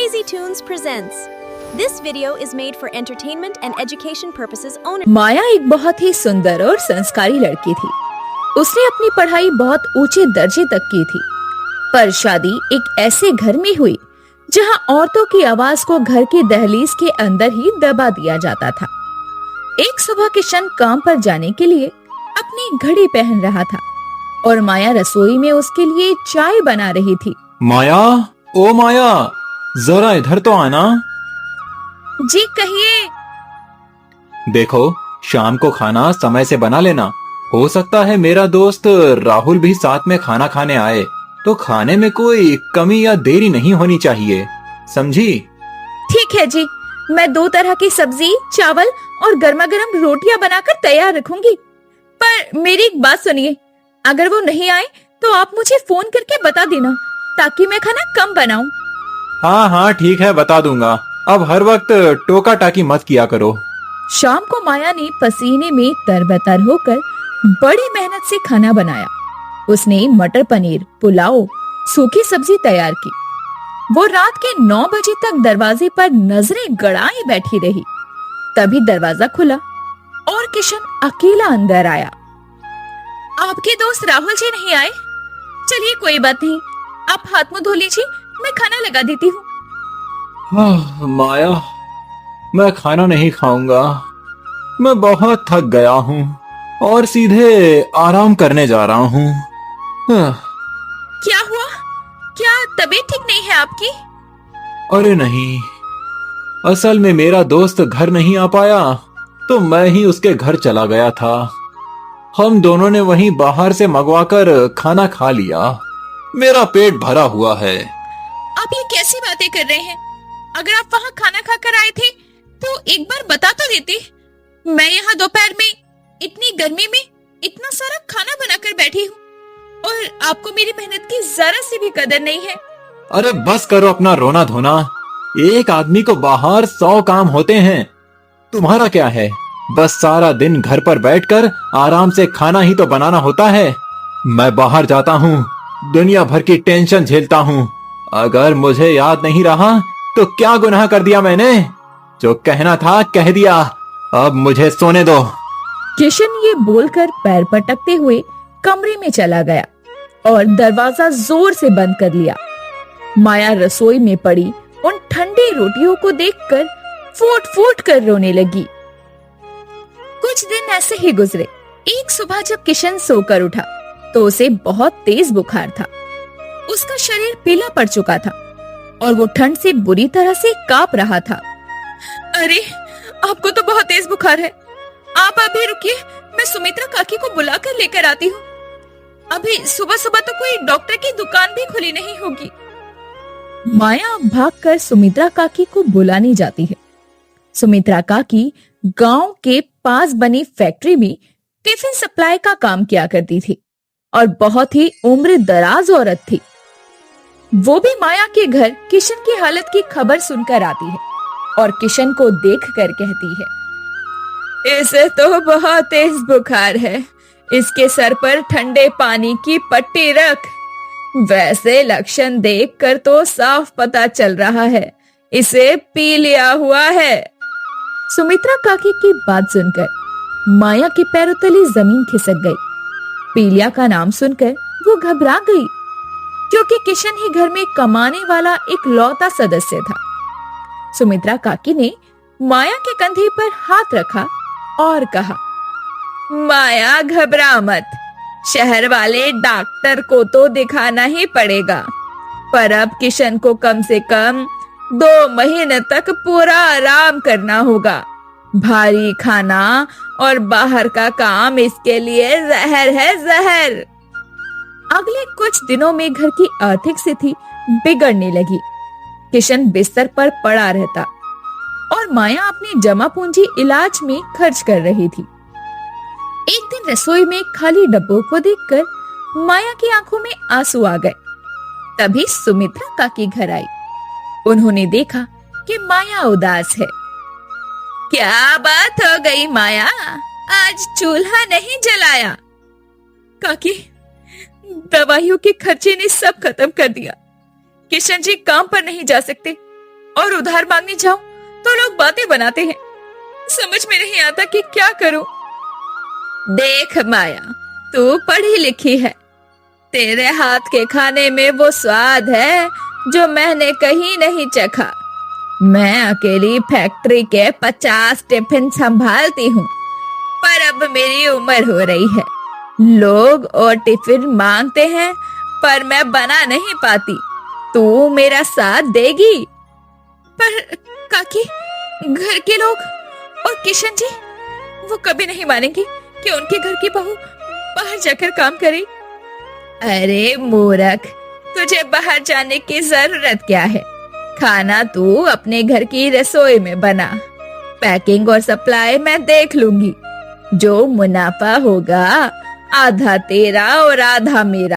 Crazy Tunes presents. This video is made for entertainment and education purposes only. माया एक बहुत ही सुंदर और संस्कारी लड़की थी। उसने अपनी पढ़ाई बहुत ऊंचे दर्जे तक की थी, पर शादी एक ऐसे घर में हुई जहां औरतों की आवाज को घर की दहलीज के अंदर ही दबा दिया जाता था। एक सुबह किशन काम पर जाने के लिए अपनी घड़ी पहन रहा था और माया रसोई में उसके लिए चाय बना रही थी। माया, ओ माया, जरा इधर तो आना। जी कहिए। देखो, शाम को खाना समय से बना लेना। हो सकता है मेरा दोस्त राहुल भी साथ में खाना खाने आए, तो खाने में कोई कमी या देरी नहीं होनी चाहिए, समझी? ठीक है जी, मैं 2 तरह की सब्जी, चावल और गर्मा गर्म रोटियां बनाकर तैयार रखूंगी। पर मेरी एक बात सुनिए, अगर वो नहीं आए तो आप मुझे फोन करके बता देना ताकि मैं खाना कम बनाऊं। हाँ हाँ ठीक है, बता दूंगा। अब हर वक्त टोका टाकी मत किया करो। शाम को माया ने पसीने में तरबतर होकर बड़ी मेहनत से खाना बनाया। उसने मटर पनीर, पुलाव, सूखी सब्जी तैयार की। वो रात के 9 बजे तक दरवाजे पर नजरें गड़ाए बैठी रही। तभी दरवाजा खुला और किशन अकेला अंदर आया। आपके दोस्त राहुल जी नहीं आए? चलिए कोई बात नहीं, आप हाथ मुंह धो लीजिए, मैं खाना लगा देती हूँ। माया, मैं खाना नहीं खाऊंगा। मैं बहुत थक गया हूँ और सीधे आराम करने जा रहा हूँ। क्या हुआ? क्या तबीयत ठीक नहीं है आपकी? अरे नहीं, असल में मेरा दोस्त घर नहीं आ पाया तो मैं ही उसके घर चला गया था। हम दोनों ने वहीं बाहर से मंगवाकर खाना खा लिया। मेरा पेट भरा हुआ है। आप ये कैसी बातें कर रहे हैं? अगर आप वहाँ खाना खाकर आए थे तो एक बार बता तो देते। मैं यहाँ दोपहर में इतनी गर्मी में इतना सारा खाना बनाकर बैठी हूँ और आपको मेरी मेहनत की जरा सी भी कदर नहीं है। अरे बस करो अपना रोना धोना। एक आदमी को बाहर 100 काम होते हैं। तुम्हारा क्या है? बस सारा दिन घर पर बैठकर आराम से खाना ही तो बनाना होता है। मैं बाहर जाता हूँ, दुनिया भर की टेंशन झेलता हूँ। अगर मुझे याद नहीं रहा तो क्या गुनाह कर दिया मैंने? जो कहना था कह दिया, अब मुझे सोने दो। किशन ये बोलकर पैर पटकते हुए कमरे में चला गया और दरवाजा जोर से बंद कर लिया। माया रसोई में पड़ी उन ठंडी रोटियों को देखकर फूट फूट कर रोने लगी। कुछ दिन ऐसे ही गुजरे। एक सुबह जब किशन सोकर उठा तो उसे बहुत तेज बुखार था। उसका शरीर पीला पड़ चुका था और वो ठंड से बुरी तरह से कांप रहा था। अरे, आपको तो बहुत तेज बुखार है। आप अभी रुकिए, मैं सुमित्रा काकी को बुलाकर लेकर आती हूँ। अभी सुबह सुबह तो कोई डॉक्टर की दुकान भी खुली नहीं होगी। माया भागकर सुमित्रा काकी को बुलाने जाती है। सुमित्रा काकी गांव के पास बनी फैक्ट्री में टिफिन सप्लाई का काम किया करती थी और बहुत ही उम्र दराज औरत थी। वो भी माया के घर किशन की हालत की खबर सुनकर आती है और किशन को देखकर कहती है, इसे तो बहुत तेज बुखार है। इसके सर पर ठंडे पानी की पट्टी रख। वैसे लक्षण देखकर तो साफ पता चल रहा है इसे पी लिया हुआ है। सुमित्रा काकी की बात सुनकर माया के पैरों तले जमीन खिसक गई। पीलिया का नाम सुनकर वो घबरा गई, क्योंकि किशन ही घर में कमाने वाला एक लौता सदस्य था। सुमित्रा काकी ने माया के कंधे पर हाथ रखा और कहा, माया घबरा मत, शहर वाले डॉक्टर को तो दिखाना ही पड़ेगा, पर अब किशन को कम से कम 2 महीने तक पूरा आराम करना होगा। भारी खाना और बाहर का काम इसके लिए जहर है, जहर। अगले कुछ दिनों में घर की आर्थिक स्थिति बिगड़ने लगी। किशन बिस्तर पर पड़ा रहता और माया अपनी जमा पूंजी इलाज में खर्च कर रही थी। एक दिन रसोई में खाली डब्बों को देखकर माया की आंखों में आंसू आ गए। तभी सुमित्रा काकी घर आई। उन्होंने देखा कि माया उदास है। क्या बात हो गई माया, आज चूल्हा नहीं जलाया? काकी, दवाइयों के खर्चे ने सब खत्म कर दिया। किशन जी काम पर नहीं जा सकते और उधार मांगने जाऊं तो लोग बातें बनाते हैं। समझ में नहीं आता कि क्या करूं। देख माया, तू पढ़ी लिखी है, तेरे हाथ के खाने में वो स्वाद है जो मैंने कहीं नहीं चखा। मैं अकेली फैक्ट्री के 50 टिफिन संभालती हूँ, पर अब मेरी उम्र हो रही है। लोग और टिफिन मांगते हैं पर मैं बना नहीं पाती। तू मेरा साथ देगी? पर काकी, घर के लोग और किशन जी, वो कभी नहीं मानेंगे कि उनके घर की बहू बाहर जाकर काम करे। अरे मूर्ख, तुझे बाहर जाने की जरूरत क्या है? खाना तू अपने घर की रसोई में बना, पैकिंग और सप्लाई मैं देख लूंगी। जो मुनाफा होगा आधा तेरा और आधा मेरा।